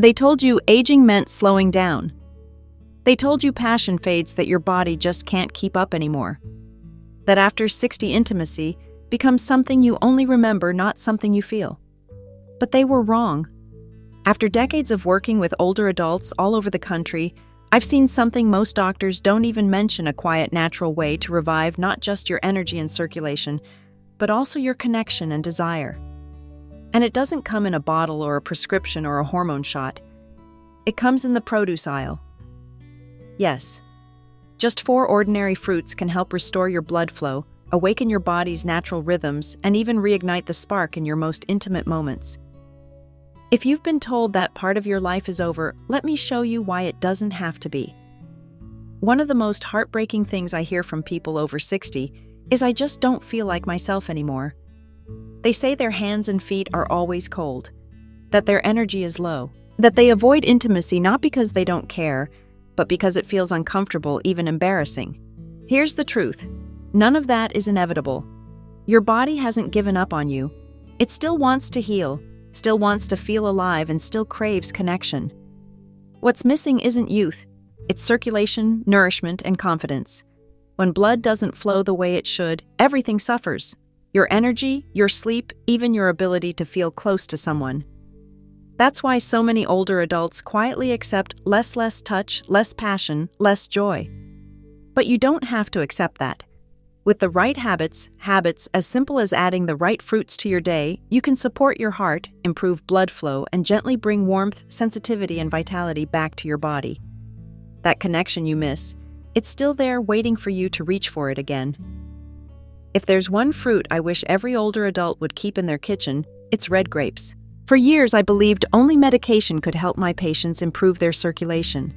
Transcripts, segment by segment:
They told you aging meant slowing down. They told you passion fades, that your body just can't keep up anymore. That after 60 intimacy becomes something you only remember, not something you feel. But they were wrong. After decades of working with older adults all over the country, I've seen something most doctors don't even mention: a quiet, natural way to revive not just your energy and circulation, but also your connection and desire. And it doesn't come in a bottle or a prescription or a hormone shot. It comes in the produce aisle. Yes, just 4 ordinary fruits can help restore your blood flow, awaken your body's natural rhythms, and even reignite the spark in your most intimate moments. If you've been told that part of your life is over, let me show you why it doesn't have to be. One of the most heartbreaking things I hear from people over 60 is, "I just don't feel like myself anymore." They say their hands and feet are always cold, that their energy is low, that they avoid intimacy not because they don't care, but because it feels uncomfortable, even embarrassing. Here's the truth: none of that is inevitable. Your body hasn't given up on you. It still wants to heal, still wants to feel alive, and still craves connection. What's missing isn't youth, it's circulation, nourishment, and confidence. When blood doesn't flow the way it should, everything suffers. Your energy, your sleep, even your ability to feel close to someone. That's why so many older adults quietly accept less touch, less passion, less joy. But you don't have to accept that. With the right habits as simple as adding the right fruits to your day, you can support your heart, improve blood flow, and gently bring warmth, sensitivity, and vitality back to your body. That connection you miss, it's still there waiting for you to reach for it again. If there's one fruit I wish every older adult would keep in their kitchen, it's red grapes. For years, I believed only medication could help my patients improve their circulation.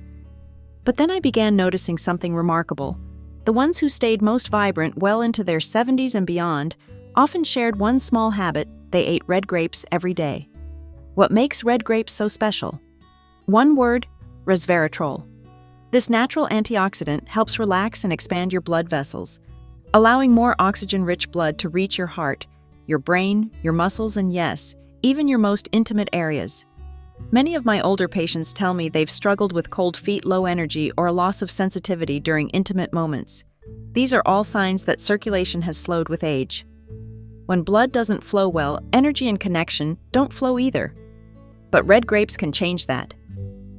But then I began noticing something remarkable. The ones who stayed most vibrant well into their 70s and beyond often shared one small habit: they ate red grapes every day. What makes red grapes so special? One word: resveratrol. This natural antioxidant helps relax and expand your blood vessels, allowing more oxygen-rich blood to reach your heart, your brain, your muscles, and yes, even your most intimate areas. Many of my older patients tell me they've struggled with cold feet, low energy, or a loss of sensitivity during intimate moments. These are all signs that circulation has slowed with age. When blood doesn't flow well, energy and connection don't flow either. But red grapes can change that.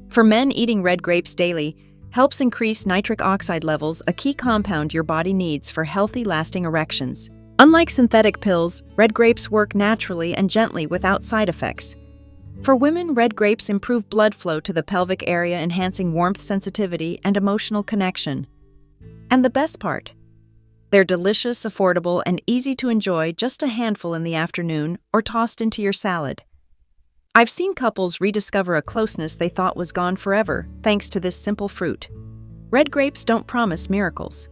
For men, eating red grapes daily helps increase nitric oxide levels, a key compound your body needs for healthy, lasting erections. Unlike synthetic pills, red grapes work naturally and gently without side effects. For women, red grapes improve blood flow to the pelvic area, enhancing warmth, sensitivity, and emotional connection. And the best part? They're delicious, affordable, and easy to enjoy, just a handful in the afternoon or tossed into your salad. I've seen couples rediscover a closeness they thought was gone forever, thanks to this simple fruit. Red grapes don't promise miracles,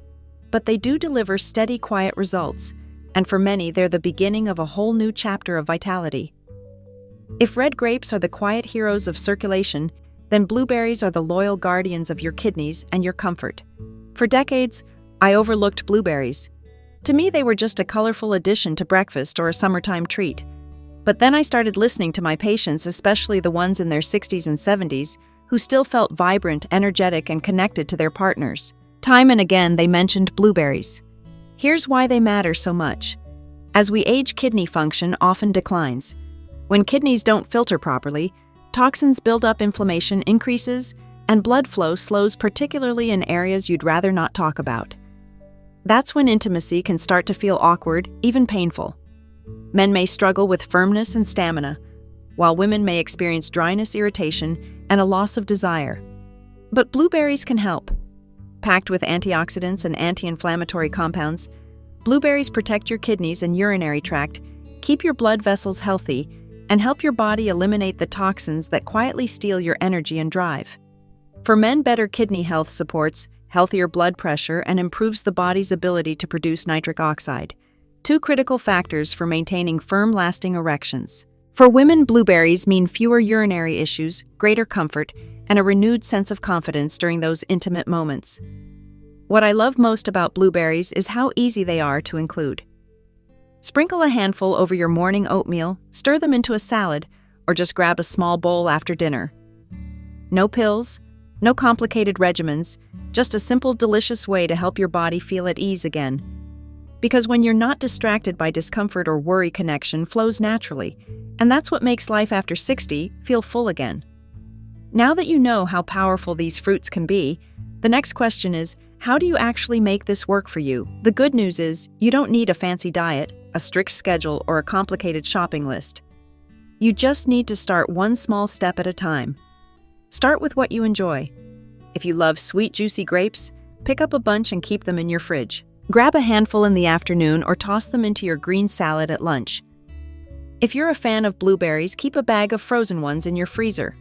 but they do deliver steady, quiet results, and for many, they're the beginning of a whole new chapter of vitality. If red grapes are the quiet heroes of circulation, then blueberries are the loyal guardians of your kidneys and your comfort. For decades, I overlooked blueberries. To me, they were just a colorful addition to breakfast or a summertime treat. But then I started listening to my patients, especially the ones in their 60s and 70s, who still felt vibrant, energetic, and connected to their partners. Time and again, they mentioned blueberries. Here's why they matter so much. As we age, kidney function often declines. When kidneys don't filter properly, toxins build up, inflammation increases, and blood flow slows, particularly in areas you'd rather not talk about. That's when intimacy can start to feel awkward, even painful. Men may struggle with firmness and stamina, while women may experience dryness, irritation, and a loss of desire. But blueberries can help. Packed with antioxidants and anti-inflammatory compounds, blueberries protect your kidneys and urinary tract, keep your blood vessels healthy, and help your body eliminate the toxins that quietly steal your energy and drive. For men, better kidney health supports healthier blood pressure and improves the body's ability to produce nitric oxide, 2 critical factors for maintaining firm, lasting erections. For women, blueberries mean fewer urinary issues, greater comfort, and a renewed sense of confidence during those intimate moments. What I love most about blueberries is how easy they are to include. Sprinkle a handful over your morning oatmeal, stir them into a salad, or just grab a small bowl after dinner. No pills, no complicated regimens, just a simple, delicious way to help your body feel at ease again. Because when you're not distracted by discomfort or worry, connection flows naturally, and that's what makes life after 60 feel full again. Now that you know how powerful these fruits can be, the next question is, how do you actually make this work for you? The good news is, you don't need a fancy diet, a strict schedule, or a complicated shopping list. You just need to start one small step at a time. Start with what you enjoy. If you love sweet, juicy grapes, pick up a bunch and keep them in your fridge. Grab a handful in the afternoon or toss them into your green salad at lunch. If you're a fan of blueberries, keep a bag of frozen ones in your freezer.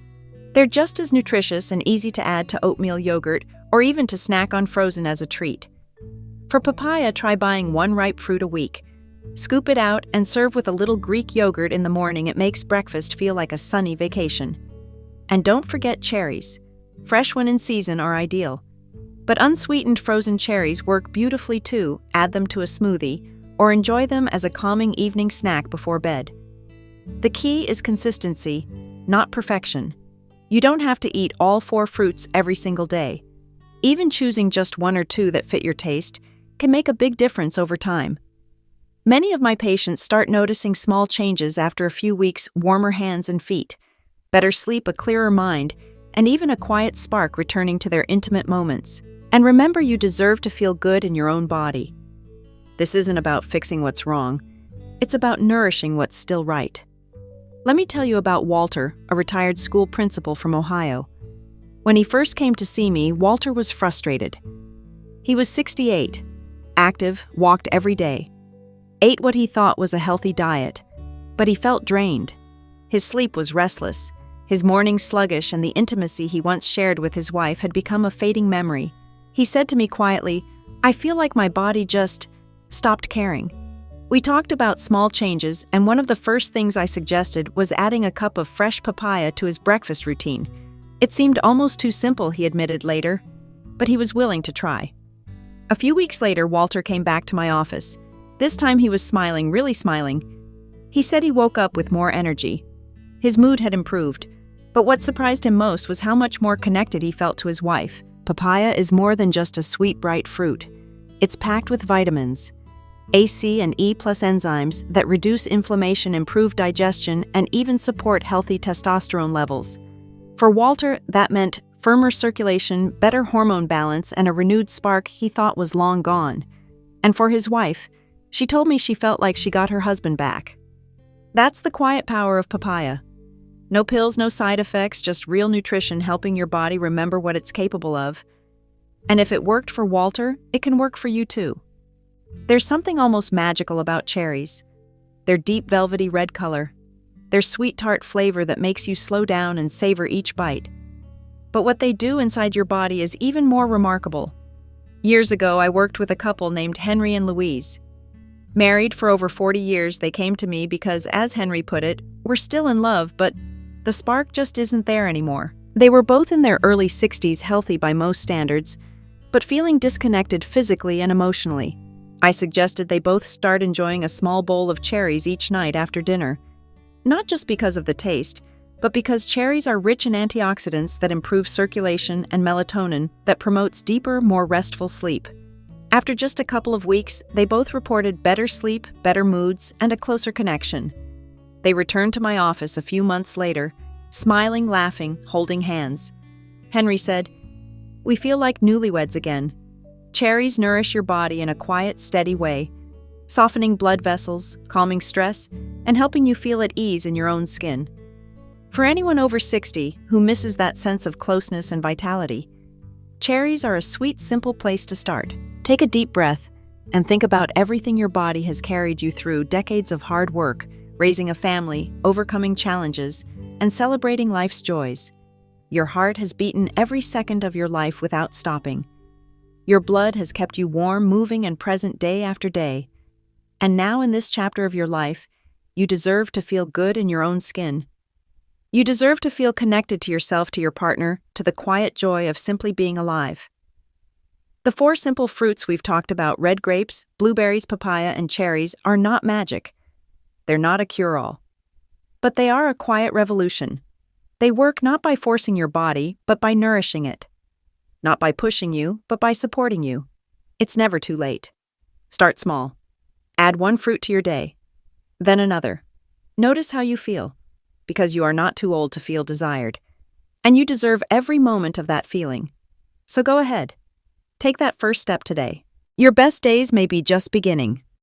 They're just as nutritious and easy to add to oatmeal yogurt or even to snack on frozen as a treat. For papaya, try buying one ripe fruit a week. Scoop it out and serve with a little Greek yogurt in the morning. It makes breakfast feel like a sunny vacation. And don't forget cherries. Fresh when in season are ideal. But unsweetened frozen cherries work beautifully too. Add them to a smoothie or enjoy them as a calming evening snack before bed. The key is consistency, not perfection. You don't have to eat all 4 fruits every single day. Even choosing just 1 or 2 that fit your taste can make a big difference over time. Many of my patients start noticing small changes after a few weeks: warmer hands and feet, better sleep, a clearer mind, and even a quiet spark returning to their intimate moments. And remember, you deserve to feel good in your own body. This isn't about fixing what's wrong. It's about nourishing what's still right. Let me tell you about Walter, a retired school principal from Ohio. When he first came to see me, Walter was frustrated. He was 68, active, walked every day, ate what he thought was a healthy diet, but he felt drained. His sleep was restless, his mornings sluggish, and the intimacy he once shared with his wife had become a fading memory. He said to me quietly, "I feel like my body just stopped caring." We talked about small changes, and one of the first things I suggested was adding a cup of fresh papaya to his breakfast routine. It seemed almost too simple, he admitted later, but he was willing to try. A few weeks later, Walter came back to my office. This time he was smiling, really smiling. He said he woke up with more energy. His mood had improved, but what surprised him most was how much more connected he felt to his wife. Papaya is more than just a sweet, bright fruit. It's packed with vitamins, A, C, and E+ enzymes that reduce inflammation, improve digestion, and even support healthy testosterone levels. For Walter, that meant firmer circulation, better hormone balance, and a renewed spark he thought was long gone. And for his wife, she told me she felt like she got her husband back. That's the quiet power of papaya. No pills, no side effects, just real nutrition helping your body remember what it's capable of. And if it worked for Walter, it can work for you too. There's something almost magical about cherries. Their deep velvety red color, their sweet tart flavor that makes you slow down and savor each bite. But what they do inside your body is even more remarkable. Years ago, I worked with a couple named Henry and Louise. Married for over 40 years, they came to me because, as Henry put it, we're still in love, but the spark just isn't there anymore. They were both in their early 60s, healthy by most standards, but feeling disconnected physically and emotionally. I suggested they both start enjoying a small bowl of cherries each night after dinner. Not just because of the taste, but because cherries are rich in antioxidants that improve circulation and melatonin that promotes deeper, more restful sleep. After just a couple of weeks, they both reported better sleep, better moods, and a closer connection. They returned to my office a few months later, smiling, laughing, holding hands. Henry said, "We feel like newlyweds again. Cherries nourish your body in a quiet, steady way, softening blood vessels, calming stress, and helping you feel at ease in your own skin." For anyone over 60 who misses that sense of closeness and vitality, cherries are a sweet, simple place to start. Take a deep breath and think about everything your body has carried you through: decades of hard work, raising a family, overcoming challenges, and celebrating life's joys. Your heart has beaten every second of your life without stopping. Your blood has kept you warm, moving, and present day after day. And now, in this chapter of your life, you deserve to feel good in your own skin. You deserve to feel connected to yourself, to your partner, to the quiet joy of simply being alive. The 4 simple fruits we've talked about, red grapes, blueberries, papaya, and cherries, are not magic. They're not a cure-all. But they are a quiet revolution. They work not by forcing your body, but by nourishing it. Not by pushing you, but by supporting you. It's never too late. Start small. Add one fruit to your day, then another. Notice how you feel, because you are not too old to feel desired, and you deserve every moment of that feeling. So go ahead. Take that first step today. Your best days may be just beginning.